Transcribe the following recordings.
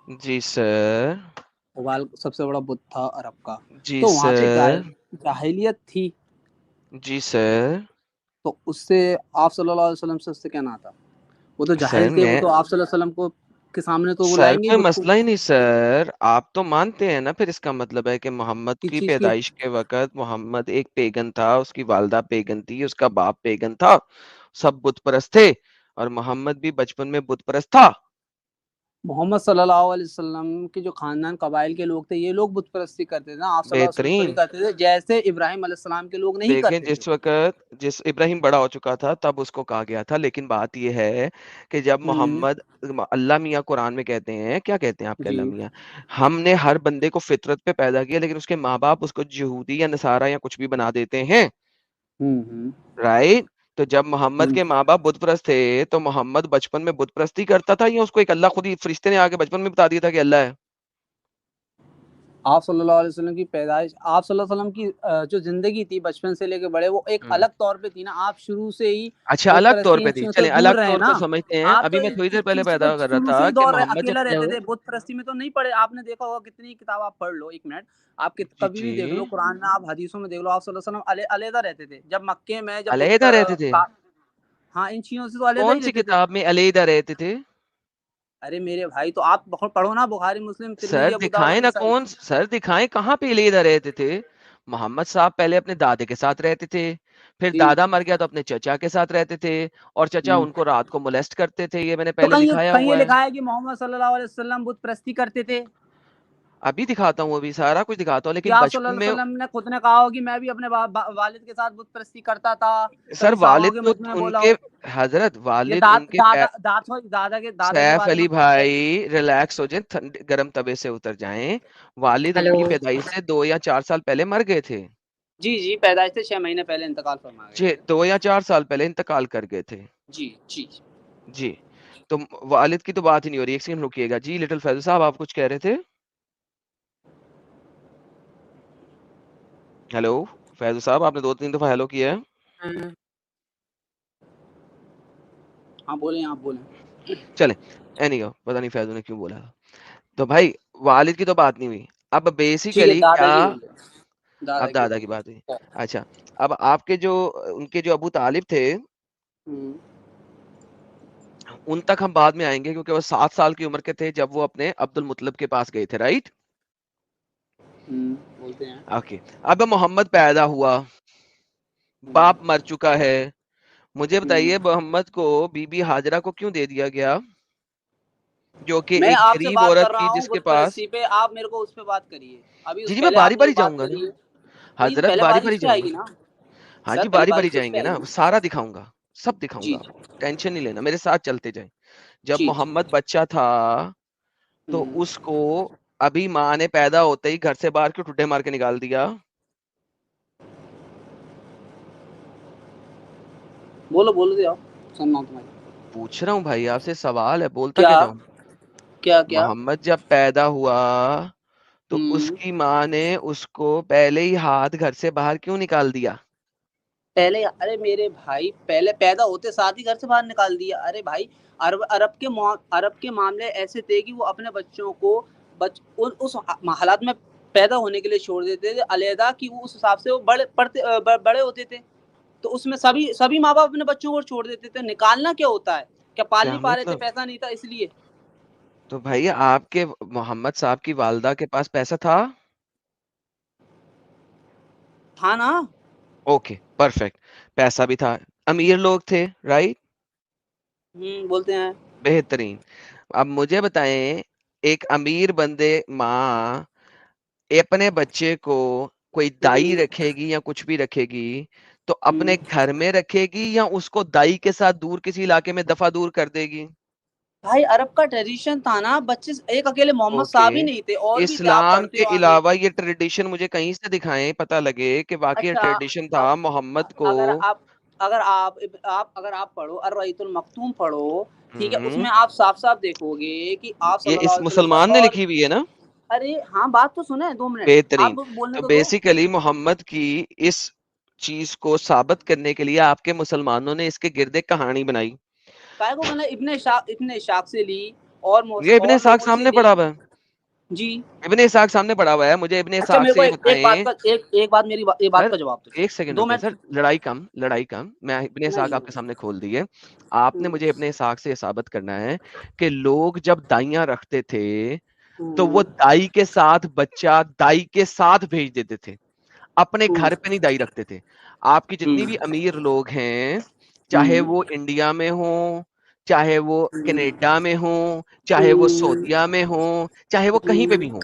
جی سر. ابال سب سے بڑا بت تھا عرب کا. جی تو وہاں پہ سر. جاہلیت تھی. جی سر. تو اس سے آپ صلی اللہ علیہ وسلم سے اس سے کہنا تھا. وہ تو سر جاہل تھے, وہ میں تو آپ صلی اللہ علیہ وسلم کو کے سامنے تو وہ سر لائیں گے ہی کوئی بت کو. مسئلہ ہی نہیں سر. آپ تو مانتے ہیں نا, پھر اس کا مطلب ہے کہ محمد کس کی چیز کی؟ پیدائش کے وقت محمد ایک پیگن تھا, اس کی والدہ پیگن تھی, اس کا باپ پیگن تھا, سب بت پرست تھے, اور محمد بھی بچپن میں بت پرست تھا. محمد صلی اللہ علیہ وسلم کے جو خاندان قبائل کے لوگ تھے, یہ لوگ بت پرستی کرتے تھے نا, آپ صلی اللہ علیہ وسلم تھوڑی بہترین. کرتے تھے, جیسے ابراہیم علیہ السلام کے لوگ نہیں دیکھیں کرتے تھے. جس وقت جس ابراہیم بڑا ہو چکا تھا تب اس کو کہا گیا تھا, لیکن بات یہ ہے کہ جب محمد, اللہ میاں قرآن میں کہتے ہیں, کیا کہتے ہیں آپ کے جی اللہ میاں, ہم نے ہر بندے کو فطرت پہ پیدا کیا, لیکن اس کے ماں باپ اس کو یہودی یا نصارہ یا کچھ بھی بنا دیتے ہیں, رائٹ. تو جب محمد کے ماں باپ بت پرست تھے تو محمد بچپن میں بت پرستی کرتا تھا, یا اس کو ایک اللہ خود ہی فرشتے نے آ کے بچپن میں بتا دیا تھا کہ اللہ ہے؟ آپ صلی اللہ علیہ وسلم کی پیدائش, آپ صلی اللہ علیہ وسلم کی جو زندگی تھی بچپن سے لے کے بڑے, وہ ایک الگ طور پہ تھی نا. آپ شروع سے ہی اچھا بت الگ طور پرستی پہ ان تھی, چیزوں سے چلیں دور الگ رہے طور نا. پہ سمجھتے ہیں. آپ تو ابھی میں تھوڑی دیر اس پہلے چیز سے پیدا کر رہا شروع سے تھا ہی کہ دور محمد جب اکیلا کیا رہتے ہو. تھے. بت پرستی میں تو نہیں پڑھے, آپ نے دیکھا ہوگا کتنی کتاب آپ پڑھ لو, ایک منٹ, آپ جی کبھی بھی جی دیکھ لو قرآن میں, آپ حدیثوں میں دیکھ لو, آپ صلی اللہ علیہ وسلم علیحدہ رہتے تھے. جب مکے میں جب علیحدہ رہتے تھے؟ ہاں ان چیزوں سے تو علیحدہ کون ہی سی رہتے تھے. کتاب میں علیحدہ رہتے تھے؟ ارے میرے بھائی, تو آپ پڑھو نا, بخاری مسلم سر ترمذی ابو داؤد دکھائیں نا, نسائی. کون سر دکھائیں کہاں پہ علیحدہ رہتے تھے. محمد صاحب پہلے اپنے دادے کے ساتھ رہتے تھے, پھر جی دادا مر گیا تو اپنے چچا کے ساتھ رہتے تھے, اور چچا ان کو رات کو مولیسٹ کرتے تھے, یہ میں نے تو پہلے دکھایا کہیں یہ ہوا ہے. لکھا ہے کہ محمد صلی اللہ علیہ وسلم بت پرستی کرتے تھے؟ ابھی دکھاتا ہوں, ابھی سارا کچھ دکھاتا ہوں, لیکن کیا آپ صلی اللہ بچپن علیہ میں. وسلم نے خود نے کہا ہو کہ میں بھی اپنے والد کے ساتھ بت پرستی کرتا تھا؟ سر کبھی صحابہ والد کے تو مجھ میں ان بولا کے, ہو؟ حضرت یہ والد ان کے دادا کے سیف بارے میں علی خود کہہ. بھائی ریلیکس ہو جائیں, گرم طبے سے اتر جائیں. والد ان ہلو. کی پیدائش سے 2 یا 4 سال پہلے مر گئے تھے. جی جی, پیدائش سے 6 مہینے پہلے انتقال فرما گئے تھے. 2 یا 4 سال پہلے انتقال کر گئے تھے. جی جی جی, تو والد کی تو بات ہی نہیں ہو رہی. ایک سیکنڈ رکیے گا جی. لٹل فیضل صاحب آپ کچھ کہہ رہے تھے. ہیلو فیضل صاحب, آپ نے 2-3 دفعہ ہیلو کیا ہے. ہاں بولیں, آپ بولیں. چلیں اینی ہو, پتہ نہیں فیضل نے کیوں بولا. تو بھائی والد کی تو بات نہیں ہوئی. اب ٹھیک ہے, بیسیکلی دادا کیا, کی ہوئی ہے. اب دادا کی بات ہوئی. اچھا, اب آپ کے جو ان کے جو ابو طالب تھے, ان تک ہم بعد میں آئیں گے, کیونکہ وہ 7 سال کی عمر کے تھے جب وہ اپنے عبد المطلب کے پاس گئے تھے, رائٹ. بولتے ہیں. اوکے, اب محمد پیدا ہوا, باپ مر چکا ہے. مجھے بتائیے محمد کو بی بی ہاجرہ کو کیوں دے دیا گیا, جو کہ میں ایک آپ سے غریب بات کر عورت رہا تھی ہوں جس کے بت پاس. پرستی پہ, آپ میرے کو اس پہ بات کریے. ابھی جی اس جی, میں پہلے باری آپ نے باری ایک جاؤں بات گا نا کری ہے. نہیں, حضرت, پہلے باری بارش باری پہ جاؤں آئے گا. گی نا ہاں سر, جی, پہلے باری باری بارش جائیں پہ گے آئے نا, گی نا. سارا دکھاؤں گا, سب دکھاؤں جی گا, ٹینشن نہیں لینا, میرے ساتھ چلتے جائیں. جب جی محمد بچہ تھا تو اس کو ابھی ماں نے پیدا ہوتے ہی گھر سے باہر کیوں ٹھڈے مار کے نکال دیا؟ بولو دیا سننا تمہاری. پوچھ رہا ہوں بھائی آپ سے, سوال ہے, بولتا کیا کیا جاؤں. کیا محمد جب پیدا ہوا تو اس کی ماں نے اس کو پہلے ہی ہاتھ گھر سے باہر کیوں نکال دیا؟ پہلے, ارے میرے بھائی, پہلے پیدا ہوتے ساتھ ہی گھر سے باہر نکال دیا. ارے بھائی, عرب کے معاملے ایسے تھے کہ وہ اپنے بچوں کو اس حالات میں پیدا ہونے کے لیے چھوڑ دیتے تھے علیحدہ, کہ وہ اس حساب سے وہ بڑے ہوتے تھے. تو اس میں سبھی ماں باپ اپنے بچوں کو چھوڑ دیتے تھے. نکالنا کیا ہوتا ہے, کیا پال کیا نہیں پا رہے تھے, مطلب؟ پیسہ نہیں تھا اس لیے. تو بھائی آپ کے محمد صاحب کی والدہ کے پاس پیسہ تھا؟ تھا نا. اوکے پرفیکٹ, پیسہ بھی تھا, امیر لوگ تھے, رائٹ. بولتے ہیں. بہترین. اب مجھے بتائیں, ایک امیر بندے ماں اپنے بچے کو کوئی دائی رکھے گی یا کچھ بھی رکھے گی تو اپنے گھر میں رکھے گی یا اس کو دائی کے ساتھ دور کسی علاقے میں دفع دور کر دے گی؟ بھائی عرب کا ٹریڈیشن تھا نا, بچے ایک اکیلے محمد اوکے, صاحب ہی نہیں تھے, اور بھی تھے, آپ اسلام پڑھتے کے ہو آگے. علاوہ یہ ٹریڈیشن مجھے کہیں سے دکھائیں, پتہ لگے کہ واقعی اچھا, ٹریڈیشن تھا محمد کو. اگر آپ پڑھو الرحیق المختوم پڑھو, ٹھیک ہے, اس ہم، میں آپ صاف صاف دیکھو گے کہ آپ صلی یہ اللہ اس علیہ وسلم مسلمان نے اور لکھی ہوئی ہے نا؟ ارے ہاں, بات تو سنیں 2 منٹ, آپ بہترین. بولنے تو تو دو. بیسیکلی محمد کی اس چیز کو ثابت کرنے کے لیے آپ کے مسلمانوں نے اس کے گرد ایک کہانی بنائی. کائے کو ابن اشاق سے لی, اور یہ ابن اسحاق سامنے پڑا ہوا ہے جی ابن اسحاق سامنے پڑا ہوا ہے. مجھے ابن اچھا اسحاق میرے کو سے یہ ایک بتائیں بات میری بات کا جواب ایک سیکنڈ رکے سر. لڑائی کم میں ابن اسحاق آپ کے سامنے کھول دیے. آپ نے مجھے ابن اسحاق سے ثابت کرنا ہے کہ لوگ جب دائیاں رکھتے تھے تو وہ دائی کے ساتھ بچہ دائی کے ساتھ بھیج دیتے تھے, اپنے گھر پہ نہیں دائی رکھتے تھے. آپ کی جتنی بھی امیر لوگ ہیں, چاہے وہ انڈیا میں ہوں, چاہے وہ کینیڈا میں ہوں, چاہے وہ سعودیہ میں ہوں, چاہے وہ کہیں پہ بھی ہوں,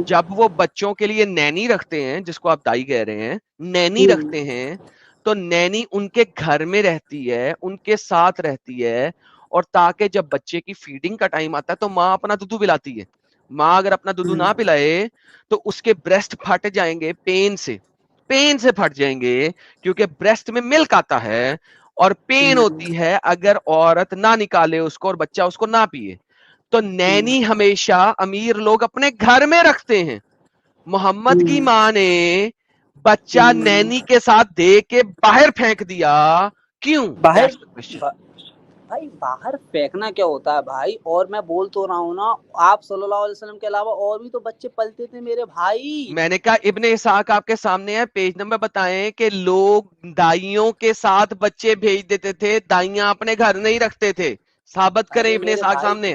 جب وہ بچوں کے لیے نینی رکھتے ہیں, جس کو آپ دائی کہہ رہے ہیں, نینی رکھتے ہیں, تو نینی ان کے گھر میں رہتی ہے, ان کے ساتھ رہتی ہے, اور تاکہ جب بچے کی فیڈنگ کا ٹائم آتا ہے تو ماں اپنا دودھ پلاتی ہے. ماں اگر اپنا دودھ نہ پلائے تو اس کے بریسٹ پھٹ جائیں گے, پین سے پھٹ جائیں گے, کیونکہ بریسٹ میں ملک آتا ہے اور پین ہوتی ہے اگر عورت نہ نکالے اس کو اور بچہ اس کو نہ پیے. تو نینی ہمیشہ امیر لوگ اپنے گھر میں رکھتے ہیں. محمد کی ماں نے بچہ نینی کے ساتھ دے کے باہر پھینک دیا, کیوں؟ باہر That's the question. بھائی باہر پھینکنا کیا ہوتا ہے بھائی؟ اور میں بول تو رہا ہوں نا, آپ صلی اللہ علیہ وسلم کے علاوہ اور بھی تو بچے پلتے تھے میرے بھائی. میں نے کہا ابن اسحاق آپ کے سامنے ہے, پیج نمبر بتائیں کہ لوگ دائیوں کے ساتھ بچے بھیج دیتے تھے, دائیاں اپنے گھر نہیں رکھتے تھے. ثابت کریں, ابن اسحاق سامنے.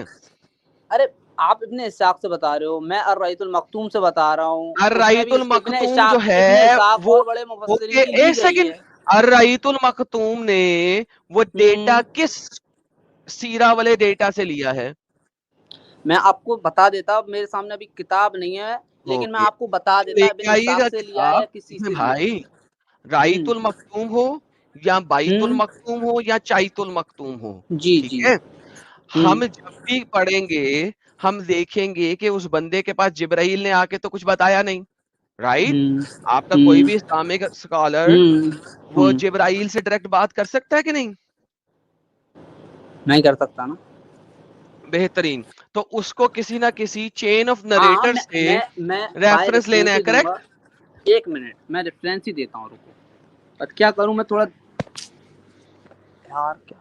ارے آپ ابن اسحاق سے بتا رہے ہو, میں الرائیت المختوم سے بتا رہا ہوں. الرائیت المختوم جو ابن ہے اسحاق وہ اور بڑے مفسرین کی لی ایک گئی سیکنڈ, ہے. الرائیت المختوم نے وہ ڈیٹا کس سیرہ والے ڈیٹا سے لیا ہے؟ میں آپ کو بتا دیتا, میرے سامنے ابھی کتاب نہیں ہے, لیکن میں آپ کو بتا دیتا ابن اسحاق سے لیا ہے یا کسی سے لیا ہے. بھائی رائیت المختوم ہو یا بائت المختوم ہو یا چائت المختوم ہو, جی ٹھیک جی ہے, ہم جب بھی پڑھیں گے ہم دیکھیں گے کہ اس بندے کے پاس جبرائیل نے آ کے تو کچھ بتایا نہیں, رائٹ؟ آپ کا کوئی بھی اسلامک اسکالر وہ جبرائیل سے ڈائریکٹ بات کر سکتا ہے کہ نہیں؟ نہیں کر سکتا نا. بہترین. تو اس کو کسی نہ کسی چین آف ہاں نریٹر سے میں بائی ریفرنس لینا ریفرنس ہے, ہی دوں گا. کریکٹ؟ ایک منٹ میں ریفرنس ہی دیتا ہوں, رکو. اور کیا کروں میں تھوڑا یار, کیا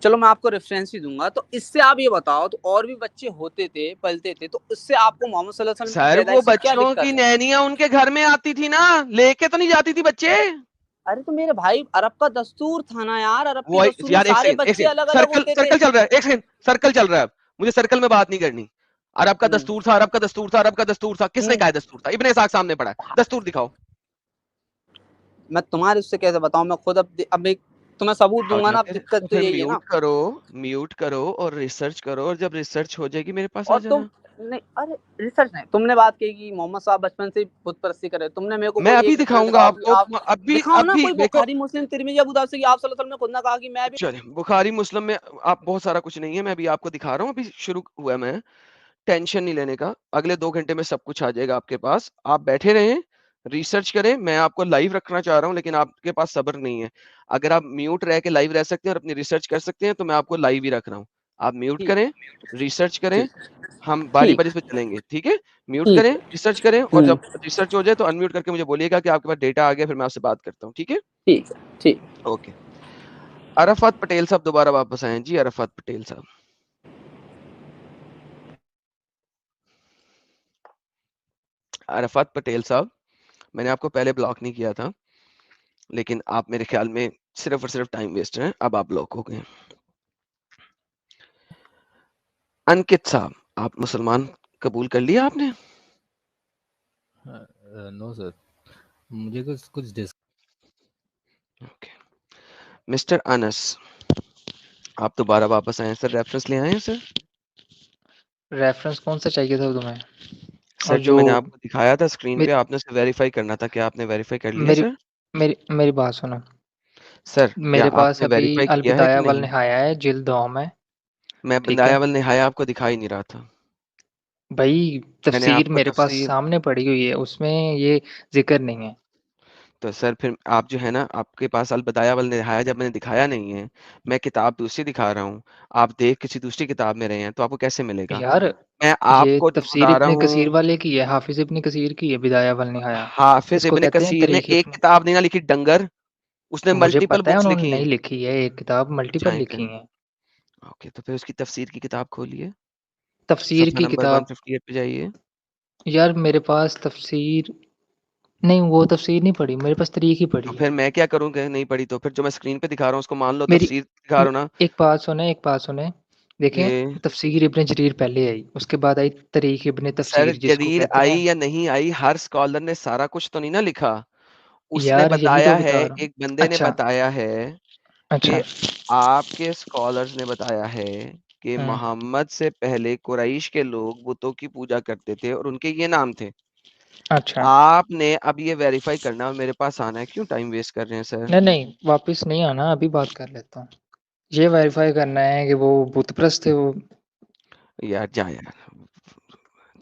چلو میں آپ کو ریفرنس ہی دوں گا. تو اس سے آپ یہ بتاؤ, تو اور بھی بچے ہوتے تھے پلتے تھے, تو اس سے آپ کو محمد صلی اللہ علیہ وسلم کی سر وہ پیدائش سے کیا بچوں کی دقت ہے؟ نینیاں ان کے گھر میں آتی تھی نا, لے کے تو نہیں جاتی تھی بچے. ارے تو میرے بھائی عرب کا دستور تھا نا یار, عرب کے وہ دستور میں یار ایک سارے سیکنڈ بچے الگ الگ ہوتے تھے. سرکل چل رہا ہے, ایک سیکنڈ سرکل چل رہا ہے, مجھے سرکل میں بات نہیں کرنی. عرب کا دستور تھا, عرب کا دستور تھا, عرب کا دستور تھا, کس نے کہا دستور تھا؟ ابن اسحاق سامنے پڑا ہے, دستور دکھاؤ. میں تمہارے اس سے کیسے بتاؤں, میں خود اب تمہیں ثبوت دوں گا نا. اب دقت تو پھر یہی ہے نا. میوٹ کرو اور ریسرچ کرو, اور جب ریسرچ ہو جائے گی میرے پاس آ اور تم جانا. نہیں, ارے ریسرچ نہیں, تم نے بات کی کہ محمد صاحب بچپن سے بت پرستی کرے, تم نے میرے کو میں کوئی ابھی ایک ریفرنس دکھاؤں گا دکھاؤ آپ کہ کو, آپ دکھاؤ نا ابھی کوئی دیکھو. بخاری مسلم ترمذی ابو داؤد سے کہ آپ صلی اللہ علیہ وسلم نے خود نہ کہا کہ میں بھی. چلیں, بخاری مسلم میں آپ بہت سارا کچھ نہیں ہے, میں ابھی آپ کو دکھا رہا ہوں, ابھی شروع ہوا ہے, میں ٹینشن نہیں لینے کا, اگلے 2 گھنٹے میں سب کچھ آ جائے گا آپ کے پاس. آپ بیٹھے رہیں, ریسرچ کریں. میں آپ کو لائیو رکھنا چاہ رہا ہوں لیکن آپ کے پاس صبر نہیں ہے. اگر آپ میوٹ رہ کے لائیو رہ سکتے ہیں اور اپنی ریسرچ کر سکتے ہیں تو میں آپ کو لائیو ہی رکھ رہا ہوں. آپ میوٹ کریں, ریسرچ کریں, ہم باری باری پہ چلیں گے, ٹھیک ہے؟ میوٹ کریں, ریسرچ کریں, اور جب ریسرچ ہو جائے تو انمیوٹ کر کے مجھے بولیے گا کہ آپ کے پاس ڈیٹا آ گیا, پھر میں آپ سے بات کرتا ہوں, ٹھیک ہے؟ ٹھیک ہے, ٹھیک. اوکے. عرفات پٹیل صاحب دوبارہ واپس آئیں. جی عرفات پٹیل صاحب. عرفات پٹیل صاحب, میں نے آپ کو پہلے بلاک نہیں کیا تھا, لیکن آپ میرے خیال میں صرف اور صرف ٹائم ویسٹ ہیں, اب آپ بلاک ہو گئے. انکت صاحب, آپ مسلمان قبول کر لیا آپ نے؟ نو سر, مجھے کچھ مسٹر انس, آپ دوبارہ واپس آئے سر, ریفرنس لے آئے ہیں سر؟ ریفرنس کون سا چاہیے تھا تمہیں؟ سر جو میں نے آپ کو دکھایا تھا اسکرین پہ, آپ نے اسے ویریفائی کرنا تھا. کیا آپ نے ویریفائی کر لیا سر؟ میری بات سنو سر, کیا میرے آپ پاس نے ابھی ویریفائی کیا ہے البدایہ کہ نہیں؟ والنہایہ ہے جلد 2 میں. میں ٹھیک ہے بدایہ والنہایہ آپ کو دکھا ہی نہیں رہا تھا بھائی, میں نے آپ تفسیر کو میرے پاس تفسیر. سامنے پڑی ہوئی ہے, اس میں یہ ذکر نہیں ہے. تو سر پھر آپ جو ہے نا, آپ کے پاس البدایہ والنہایہ جب میں نے دکھایا نہیں ہے, میں کتاب دوسری دکھا رہا ہوں, آپ دیکھ کسی دوسری کتاب میں رہے ہیں, تو آپ کو کیسے ملے گا؟ یار میں آپ یہ کو تفسیر بتا رہا ابن ہوں. کثیر والے کی ہے, حافظ ابن کثیر کی ہے بدایہ والنہایہ. حافظ اس کو ابن کہتے ہیں کثیر نے تاریخ ایک ابن. کتاب نہیں لکھی, ڈنگر, اس نے مجھے ملٹیپل پتا ہے بکس انہوں نے لکھی ہیں. نہیں لکھی ہے, ایک کتاب ملٹیپل جائیں پھر. لکھی ہیں. اوکے تو پھر اس کی تفسیر کی کتاب کھولیے, تفسیر صفحہ کی نمبر کتاب 158 پہ جائیے. یار میرے پاس تفسیر نہیں, وہ تفسیر نہیں پڑھی میرے پاس, طریق ہی پڑھی ہے. پھر میں کیا کروں کہ نہیں پڑھی تو پھر جو میں اسکرین پہ دکھا رہا ہوں اس کو مان لو میری تفسیر دکھا رہا ہوں نا. ایک بات سنیں دیکھیں, جی تفسیر ابن جریر پہلے آئی, اس کے بعد آئی طریق ابن سر, تفسیر جس کو جریر کہتے ہیں. آئی یا نہیں آئی, ہر اسکالر نے سارا کچھ تو نہیں نا لکھا. اس نے یار یہی تو بتایا ہے, بتا رہا ہوں. ایک بندے نے اچھا بتایا ہے اچھا کہ آپ کے اسکالرز نے بتایا ہے کہ محمد سے پہلے قریش کے لوگ بتوں کی پوجا کرتے تھے اور ان کے یہ نام تھے. اچھا آپ نے اب یہ ویریفائی کرنا اور میرے پاس آنا ہے, کیوں ٹائم ویسٹ کر رہے ہیں سر؟ نہیں واپس نہیں آنا, ابھی بات کر لیتا ہوں. یہ ویریفائی کرنا ہے کہ وہ بت پرست تھے وہ. یار جا یار,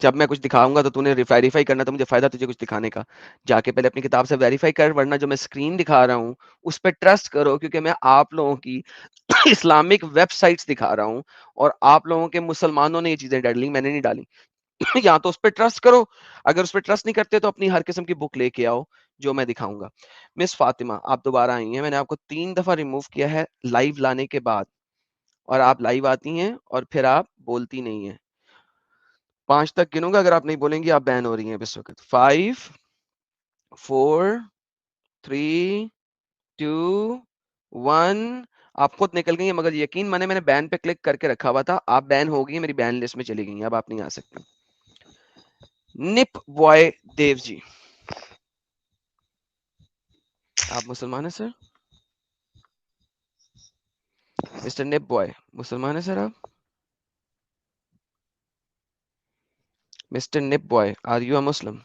جب میں کچھ دکھاؤں گا تو تو نے ویریفائی کرنا, تو مجھے فائدہ تجھے کچھ دکھانے کا. جا کے پہلے اپنی کتاب سے ویریفائی کر, ورنہ جو میں اسکرین دکھا رہا ہوں اس پہ ٹرسٹ کرو, کیونکہ میں آپ لوگوں کی اسلامک ویب سائٹس دکھا رہا ہوں اور آپ لوگوں کے مسلمانوں نے یہ چیزیں ڈالی, میں نے نہیں ڈالی. یا تو اس پہ ٹرسٹ کرو, اگر اس پہ ٹرسٹ نہیں کرتے تو اپنی ہر قسم کی بک لے کے آؤ جو میں دکھاؤں گا. مس فاطمہ آپ دوبارہ آئی ہیں, میں نے آپ کو 3 دفعہ ریموو کیا ہے لائیو لانے کے بعد, اور آپ لائیو آتی ہیں اور پھر آپ بولتی نہیں ہیں. 5 تک گنوں گا, اگر آپ نہیں بولیں گی آپ بین ہو رہی ہیں اس وقت. 5 4 3 2 1. آپ خود نکل گئی ہیں, مگر یقین مانے میں نے بین پہ کلک کر کے رکھا ہوا تھا, آپ بین ہو گئی ہیں, میری بین لسٹ میں چلی گئی ہیں, اب آپ نہیں آ سکتی. نپ بوائے دیو جی, آپ مسلمان ہیں سر؟ مسٹر نپ بوائے مسلمان ہیں سر آپ؟ مسٹر نپ بوائے آر یو اے مسلم؟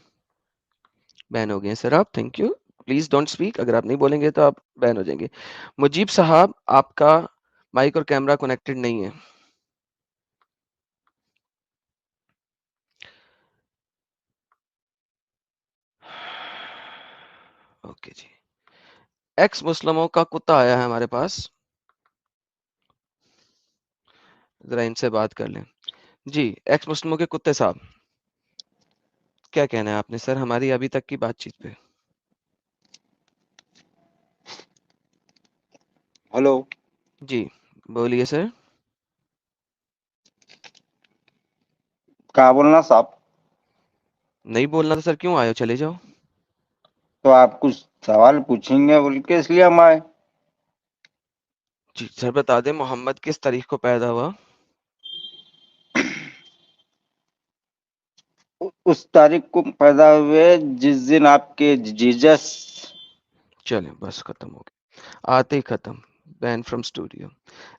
بین ہو گئے ہیں سر آپ, thank you. Please don't speak, اگر آپ نہیں بولیں گے تو آپ بین ہو جائیں گے. مجیب صاحب آپ کا مائک اور کیمرہ کنیکٹڈ نہیں ہے. اوکے جی, ایکس مسلموں کا کتا آیا ہے ہمارے پاس, ذرا ان سے بات کر لیں. جی ایکس مسلموں کے کتے صاحب کیا کہنا ہے آپ نے سر ہماری ابھی تک کی بات چیت پہ؟ ہلو جی بولیے سر. کہاں بولنا صاحب؟ نہیں بولنا تو سر کیوں آئے ہو, چلے جاؤ. تو آپ کچھ سوال پوچھیں گے بول کے اس لیے ہم آئے. جی سر بتا دیں محمد کس تاریخ کو پیدا ہوا؟ اس تاریخ کو پیدا ہوئے جس دن آپ کے جیزس. چلیں بس ختم ہو گیا, آتے ہی ختم. بین فرام اسٹوڈیو.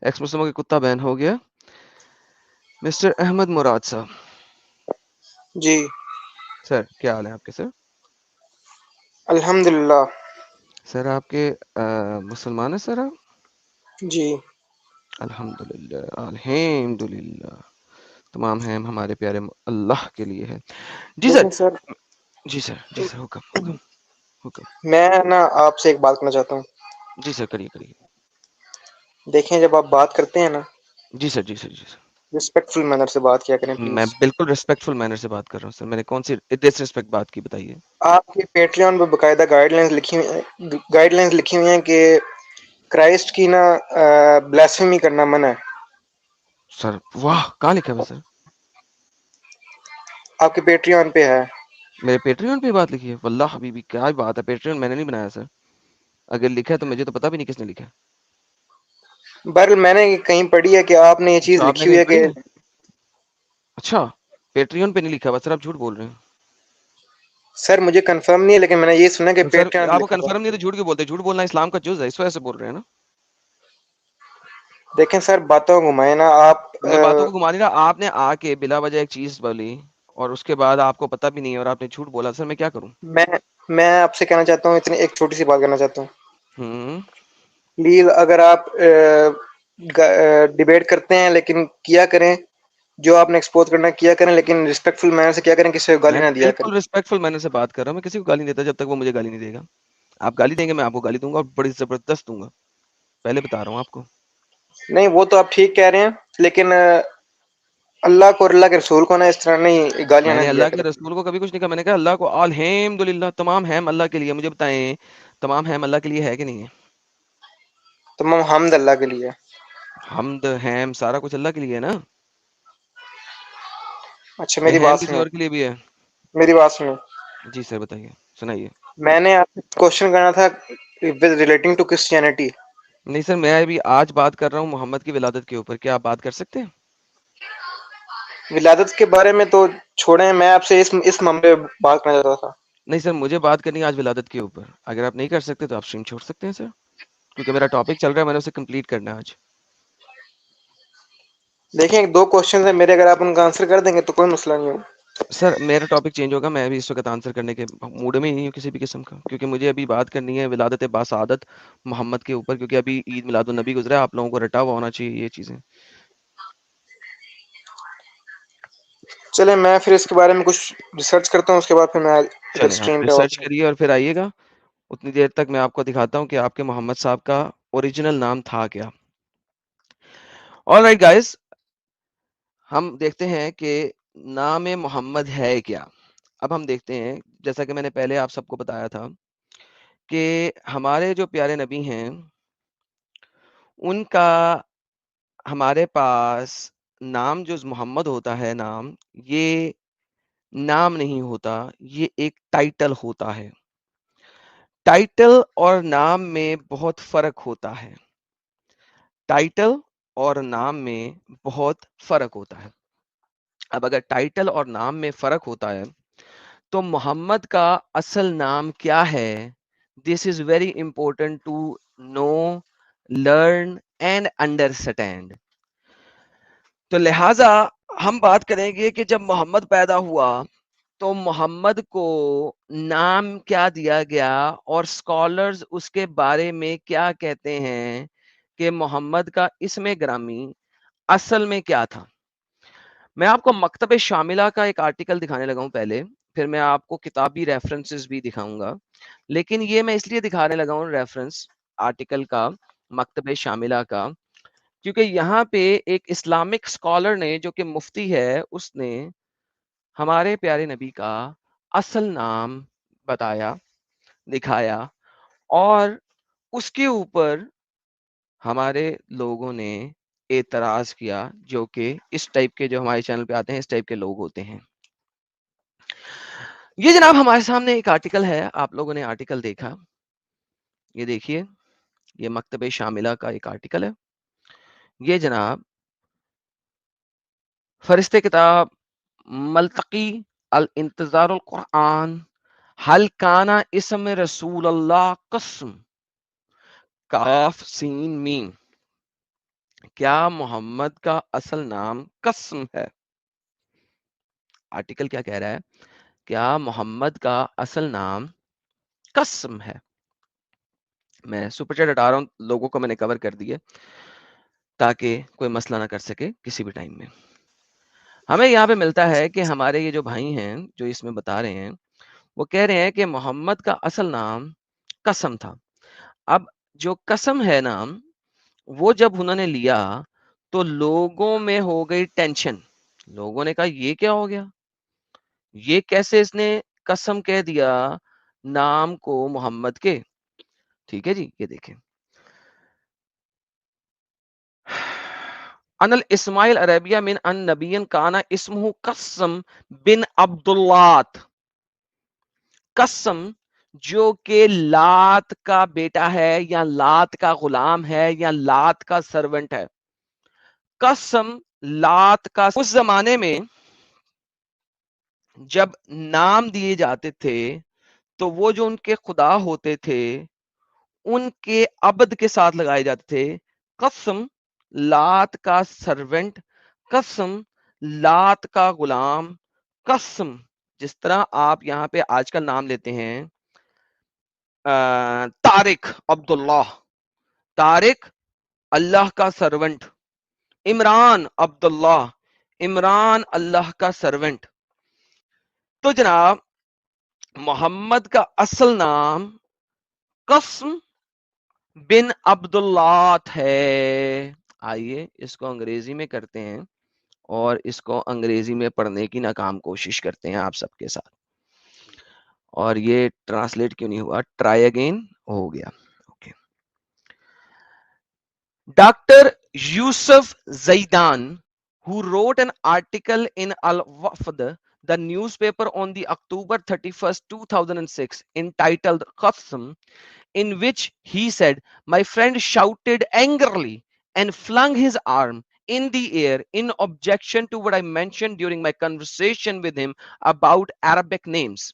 ایکس مسلموں کے کتا بین ہو گیا. مسٹر احمد مراد صاحب. جی سر کیا حال ہے آپ کے سر؟ الحمدللہ. سر آپ کے مسلمان ہیں سر آپ؟ جی الحمدللہ الحمدللہ, تمام ہیں ہمارے پیارے اللہ کے لیے ہے. جی سر. لیکن سر جی سر, جی سر, حکم حکم حکم. میں نا آپ سے ایک بات کرنا چاہتا ہوں. جی سر کریے کریے. دیکھیں جب آپ بات کرتے ہیں نا, جی سر, جی سر, جی سر. رسپیکٹ فل مینر سے بات کیا کریں میں پلیز. بالکل ریسپیکٹ فل مینر سے بات کر رہا ہوں سر, میں نے کون سی ڈس ریسپیکٹ بات کی بتائیے. آپ کے پیٹریون پہ باقاعدہ گائیڈ لائنز لکھی ہوئی ہیں کہ کرائسٹ کی نا بلاسفیمی کرنا منع ہے. سر واہ, کہاں لکھا ہے سر؟ آپ کے پیٹریون پہ ہے. میرے پیٹریون پہ بات لکھی ہے؟ واللہ حبیبی کیا بات ہے, پیٹریون میں نے نہیں بنایا سر. اگر لکھا ہے تو مجھے تو پتا بھی نہیں کس نے لکھا ہے. بہرحال میں نے کہیں پڑھی ہے کہ آپ نے یہ چیز اچھا آپ نے لکھی ہوئی کہیں ہے کہ پڑھی ہے؟ اچھا پیٹریون پہ نہیں لکھا ہوا سر, آپ جھوٹ بول رہے ہیں. سر مجھے کنفرم نہیں ہے, لیکن میں نے یہ سنا کہ سر پیٹریون پہ آپ کو لکھا ہوا کنفرم نہیں ہے. تو جھوٹ کیوں بولتے ہیں؟ جھوٹ بولنا اسلام کا جز ہے, اس وجہ سے بول رہے ہیں نا. دیکھیں سر باتوں کو گھمائے نا آپ. میں باتوں کو گھما نہیں رہا, آپ نے آ کے بلا وجہ ایک چیز بولی اور اس کے بعد آپ کو پتا بھی نہیں ہے اور آپ نے جھوٹ بولا. سر میں کیا کروں؟ میں آپ سے کہنا چاہتا ہوں, اتنی ایک چھوٹی سی بات کرنا چاہتا ہوں. ہوں پلیز اگر آپ ڈیبیٹ کرتے ہیں لیکن کیا کریں جو آپ نے ایکسپوز کرنا کیا کریں, لیکن ریسپیکٹ فل مینر سے کیا کریں, کسی کو گالی میں نہ دیا کریں. بالکل ریسپیکٹ فل مینر سے بات کر رہا ہوں, میں کسی کو گالی نہیں دیتا جب تک وہ مجھے گالی نہیں دے گا. آپ گالی دیں گے میں آپ کو گالی دوں گا, اور بڑی زبردست دوں گا, پہلے بتا رہا ہوں آپ کو. نہیں وہ تو آپ ٹھیک کہہ رہے ہیں, لیکن اللہ کو اور اللہ کے رسول کو نا اس طرح نہیں گالیاں میں نہ نے دیا اللہ کے کریں. رسول کو کبھی کچھ نہیں کہا, میں نے کہا اللہ کو الحمدللہ, تمام ہیم اللہ کے لیے. مجھے بتائیں تمام ہیم اللہ کے لیے ہے کہ نہیں ہے؟ تمام حمد اللہ کے لیے. حمد ہیم سارا کچھ اللہ کے لیے ہے نا. اچھا میری بات کسی سنیں، اور کے لیے بھی ہے. میری بات سنیں. جی سر بتائیے، سنائیے. میں نے آپ سے کوشچن کرنا تھا ریلیٹنگ ٹو کرسچینٹی. نہیں سر، میں ابھی آج بات کر رہا ہوں محمد کی ولادت کے اوپر، کیا آپ بات کر سکتے ہیں؟ ولادت کے بارے میں تو چھوڑیں، میں آپ سے اس معاملے میں بات کرنا چاہتا تھا. نہیں سر، مجھے بات کرنی ہے آج ولادت کے اوپر. اگر آپ نہیں کر سکتے تو آپ اسٹریم چھوڑ سکتے ہیں سر، کیونکہ میرا ٹاپک چل رہا ہے، میں نے اسے کمپلیٹ کرنا ہے آج. دیکھیں 2 کوشچن ہیں میرے، اگر آپ ان کا آنسر کر دیں گے تو کوئی مسئلہ نہیں ہوگا. سر میرا ٹاپک چینج ہوگا، میں ابھی اس وقت آنسر کرنے کے موڈ میں ہی نہیں ہوں کسی بھی قسم کا، کیونکہ مجھے ابھی بات کرنی ہے ولادت باسعادت محمد کے اوپر، کیونکہ ابھی عید میلاد النبی گزرا ہے، آپ لوگوں کو رٹا ہوا ہونا چاہیے یہ چیزیں. چلیں میں پھر اس کے بارے میں کچھ ریسرچ کرتا ہوں، اس کے بعد پھر میں ادھر چلیں آپ اسٹریم پہ ریسرچ آتا ہوں. کریے اور پھر آئیے گا. اتنی دیر تک میں آپ کو دکھاتا ہوں کہ آپ کے محمد صاحب کا اوریجنل نام تھا کیا. آل رائٹ گائز، ہم دیکھتے ہیں کہ نام محمد ہے کیا. اب ہم دیکھتے ہیں، جیسا کہ میں نے پہلے آپ سب کو بتایا تھا کہ ہمارے جو پیارے نبی ہیں ان کا ہمارے پاس نام جو محمد ہوتا ہے، نام یہ نام نہیں ہوتا، یہ ایک ٹائٹل ہوتا ہے. ٹائٹل اور نام میں بہت فرق ہوتا ہے. ٹائٹل اور نام میں بہت فرق ہوتا ہے. اب اگر ٹائٹل اور نام میں فرق ہوتا ہے تو محمد کا اصل نام کیا ہے؟ This is very important to know, learn and understand. تو لہذا ہم بات کریں گے کہ جب محمد پیدا ہوا تو محمد کو نام کیا دیا گیا، اور اسکالرز اس کے بارے میں کیا کہتے ہیں کہ محمد کا اسم گرامی اصل میں کیا تھا. میں آپ کو مکتب شاملہ کا ایک آرٹیکل دکھانے لگا ہوں پہلے، پھر میں آپ کو کتابی ریفرنسز بھی دکھاؤں گا، لیکن یہ میں اس لیے دکھانے لگا ہوں ریفرنس آرٹیکل کا مکتب شاملہ کا، کیونکہ یہاں پہ ایک اسلامک اسکالر نے جو کہ مفتی ہے، اس نے ہمارے پیارے نبی کا اصل نام بتایا، دکھایا، اور اس کے اوپر ہمارے لوگوں نے اعتراض کیا، جو کہ اس ٹائپ کے جو ہمارے چینل پہ آتے ہیں اس ٹائپ کے لوگ ہوتے ہیں. یہ جناب ہمارے سامنے ایک آرٹیکل ہے، آپ لوگوں نے آرٹیکل دیکھا، یہ دیکھیے، یہ مکتب شاملہ کا ایک آرٹیکل ہے. یہ جناب فرشت کتاب ملتقی الانتظار القرآن حل کانا اسم رسول اللہ قسم کاف سین میم، کیا محمد کا اصل نام قسم ہے؟ آرٹیکل کیا کہہ رہا ہے؟ کیا محمد کا اصل نام قسم ہے؟ میں سپر چیٹ ہٹا رہا ہوں، لوگوں کو میں نے کور کر دیے تاکہ کوئی مسئلہ نہ کر سکے کسی بھی ٹائم میں. ہمیں یہاں پہ ملتا ہے کہ ہمارے یہ جو بھائی ہیں جو اس میں بتا رہے ہیں، وہ کہہ رہے ہیں کہ محمد کا اصل نام قسم تھا. اب جو قسم ہے نام، وہ جب انہوں نے لیا تو لوگوں میں ہو گئی ٹینشن. لوگوں نے کہا یہ کیا ہو گیا، یہ کیسے اس نے قسم کہہ دیا نام کو محمد کے. ٹھیک ہے جی، یہ دیکھیں، ان الاسماعیل عربیہ من ان نبی کانا اسمہ قسم بن عبداللات. قسم جو کہ لات کا بیٹا ہے، یا لات کا غلام ہے، یا لات کا سرونٹ ہے. قسم لات کا، اس زمانے میں جب نام دیے جاتے تھے تو وہ جو ان کے خدا ہوتے تھے ان کے عبد کے ساتھ لگائے جاتے تھے. قسم لات کا سرونٹ، قسم لات کا غلام، قسم جس طرح آپ یہاں پہ آج کل نام لیتے ہیں طارق عبداللہ، طارق اللہ کا سرونٹ، عمران عبداللہ، عمران اللہ کا سرونٹ. تو جناب محمد کا اصل نام قسم بن عبداللات ہے. آئیے اس کو انگریزی میں کرتے ہیں اور اس کو انگریزی میں پڑھنے کی ناکام کوشش کرتے ہیں آپ سب کے ساتھ. اور یہ ٹرانسلیٹ کیوں نہیں ہوا؟ ٹرائی اگین ہو گیا. Okay, Dr. Yusuf Zaidan, who wrote an article in Al-Wafd, the newspaper, on the October 31st, 2006, entitled Qasam, in which he said, "My friend shouted angrily and flung his arm in the air in objection to what I mentioned during my conversation with him about Arabic names."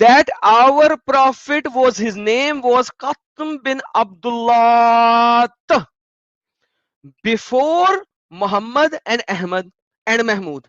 that our prophet was, his name was Qasim bin Abdullah before Muhammad and Ahmad and Mahmud.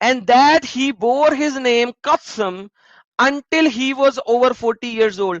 and that he bore his name Qasam until he was over 40 years old.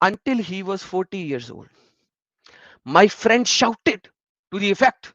Until he was 40 years old, my friend shouted to the effect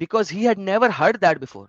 because he had never heard that before,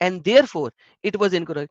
and therefore it was incorrect.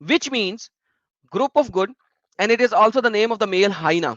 which means group of good, and it is also the name of the male hyena.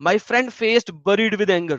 My friend faced buried with anger,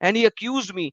and he accused me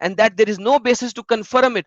and that there is no basis to confirm it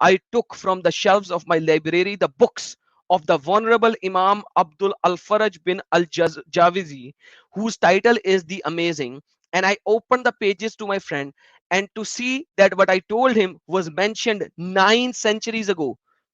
I took from the shelves of my library the books of the Venerable Imam Abdul Al-Faraj bin Al-Jawizi, whose title is The Amazing, and I opened the pages to my friend, and to see that what I told him was mentioned 9 centuries ago.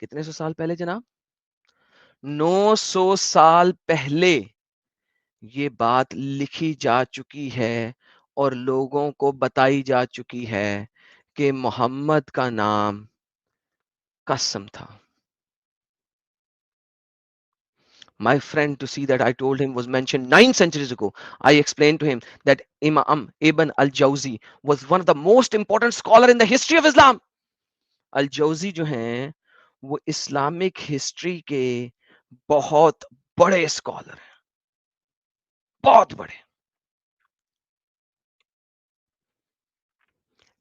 کتنے سو سال پہلے جناب؟ 900 سال پہلے یہ بات لکھی جا چکی ہے اور لوگوں کو بتائی جا چکی ہے کہ محمد کا نام قسم تھا. My friend, to see that I told him was mentioned 9 centuries ago. I explained to him that Imam Ibn al-Jawzi was one of the most important scholar in the history of Islam. Al-Jawzi جو ہیں وہ Islamic history کے بہت بڑے scholar ہیں, بہت بڑے.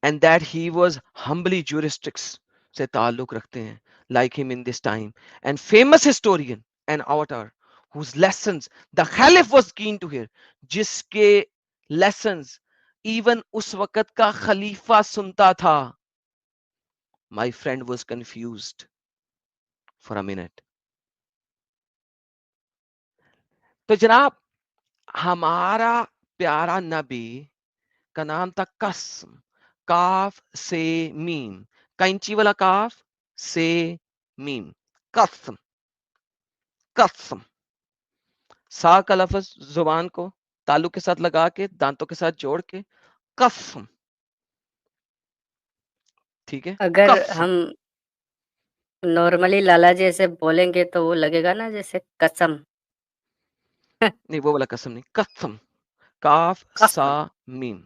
And that he was humbly juristics سے تعلق رکھتے ہیں, like him in this time, and famous historian and author whose lessons the Khalif was keen to hear, جس کے lessons even اس وقت کا خلیفہ سنتا تھا. My friend was confused for a minute. تو جناب ہمارا پیارا نبی کا نام تھا قسم, کاف سے میم, کینچی والا کاف سے میم, قسم. قسم سا کا لفظ زبان کو تالو کے ساتھ لگا کے دانتوں کے ساتھ جوڑ کے قسم, ٹھیک ہے. اگر قسم ہم نارملی لالا جی ایسے بولیں گے تو وہ لگے گا نا جیسے قسم. نہیں, وہ والا قسم نہیں, قسم, کاف سا میم.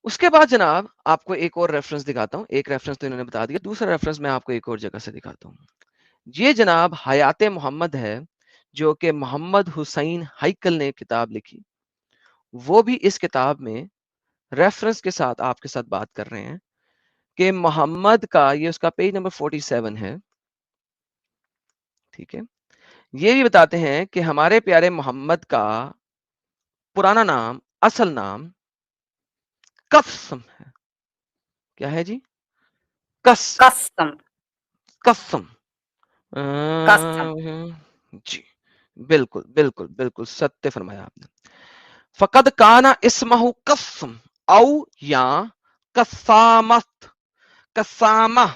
اس کے بعد جناب آپ کو ایک اور ریفرنس دکھاتا ہوں. ایک ریفرنس تو انہوں نے بتا دیا, دوسرا ریفرنس میں آپ کو ایک اور جگہ سے دکھاتا ہوں. یہ جناب حیات محمد ہے, جو کہ محمد حسین ہیکل نے کتاب لکھی. وہ بھی اس کتاب میں ریفرنس کے ساتھ آپ کے ساتھ بات کر رہے ہیں کہ محمد کا, یہ اس کا پیج نمبر 47 ہے, ٹھیک ہے. یہ بھی بتاتے ہیں کہ ہمارے پیارے محمد کا پرانا نام, اصل نام قسم ہے. کیا ہے جی؟ قسم. قسم. قسم. جی بالکل بالکل بالکل ستیہ فرمایا آپ نے. فقد کانا اسمہ قسم او یا قسامت, قسامہ,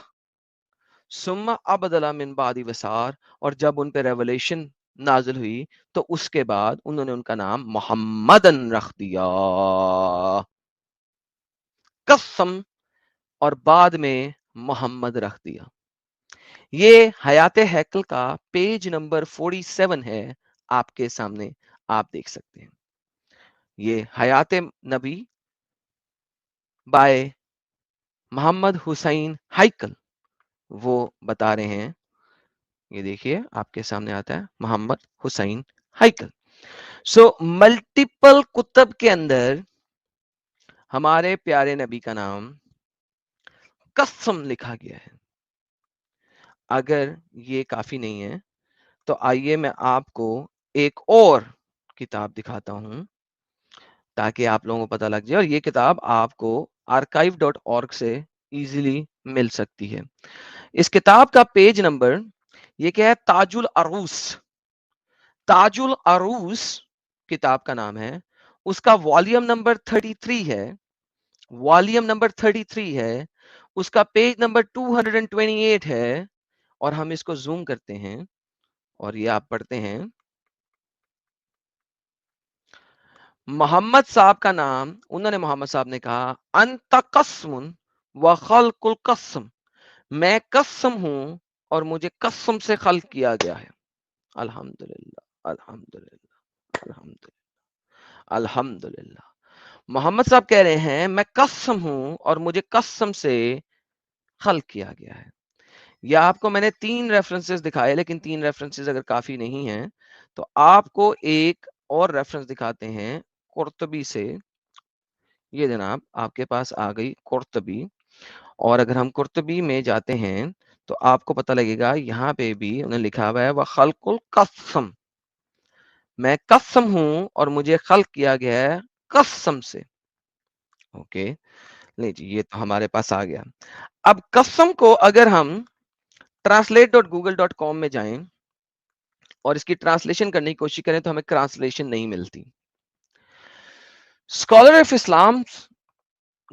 ثم ابدلا من بعد وسار, اور جب ان پہ ریولیشن نازل ہوئی تو اس کے بعد انہوں نے ان کا نام محمدن رکھ دیا. قسم اور بعد میں محمد رکھ دیا. یہ حیات ہیکل کا پیج نمبر 47 ہے, آپ کے سامنے آپ دیکھ سکتے ہیں. یہ حیات نبی بائے محمد حسین ہیکل, وہ بتا رہے ہیں. یہ دیکھیے آپ کے سامنے آتا ہے محمد حسین ہیکل. سو ملٹیپل کتب کے اندر ہمارے پیارے نبی کا نام قسم لکھا گیا ہے. اگر یہ کافی نہیں ہے تو آئیے میں آپ کو ایک اور کتاب دکھاتا ہوں تاکہ آپ لوگوں کو پتہ لگ جائے, اور یہ کتاب آپ کو archive.org سے ایزیلی مل سکتی ہے. اس کتاب کا پیج نمبر یہ کیا ہے؟ تاج العروس. تاج العروس کتاب کا نام ہے, اس کا والیوم نمبر 33 ہے, والیوم نمبر 33 ہے, اس کا پیج نمبر 228 ہے, اور ہم اس کو زوم کرتے ہیں اور یہ آپ پڑھتے ہیں. محمد صاحب کا نام, انہوں نے محمد صاحب نے کہا انت قسم و خلق القسم, میں قسم ہوں اور مجھے قسم سے خلق کیا گیا ہے. الحمدللہ الحمدللہ الحمدللہ الحمدللہ. محمد صاحب کہہ رہے ہیں میں قسم ہوں اور مجھے قسم سے خلق کیا گیا ہے. یا آپ کو میں نے 3 ریفرنسز دکھائے, لیکن 3 ریفرنسز اگر کافی نہیں ہیں تو آپ کو ایک اور ریفرنس دکھاتے ہیں قرطبی سے. یہ جناب آپ کے پاس آ گئی قرطبی, اور اگر ہم قرطبی میں جاتے ہیں تو آپ کو پتہ لگے گا یہاں پہ بھی انہوں نے لکھا ہوا ہے وخلق القسم, میں قسم ہوں اور مجھے خلق کیا گیا ہے قسم سے. اوکے لے جی, یہ تو ہمارے پاس آ گیا. اب قسم کو اگر ہم translate.google.com میں جائیں اور اس کی ٹرانسلیشن کرنے کی کوشش کریں تو ہمیں ٹرانسلیشن نہیں ملتی. Scholar of Islam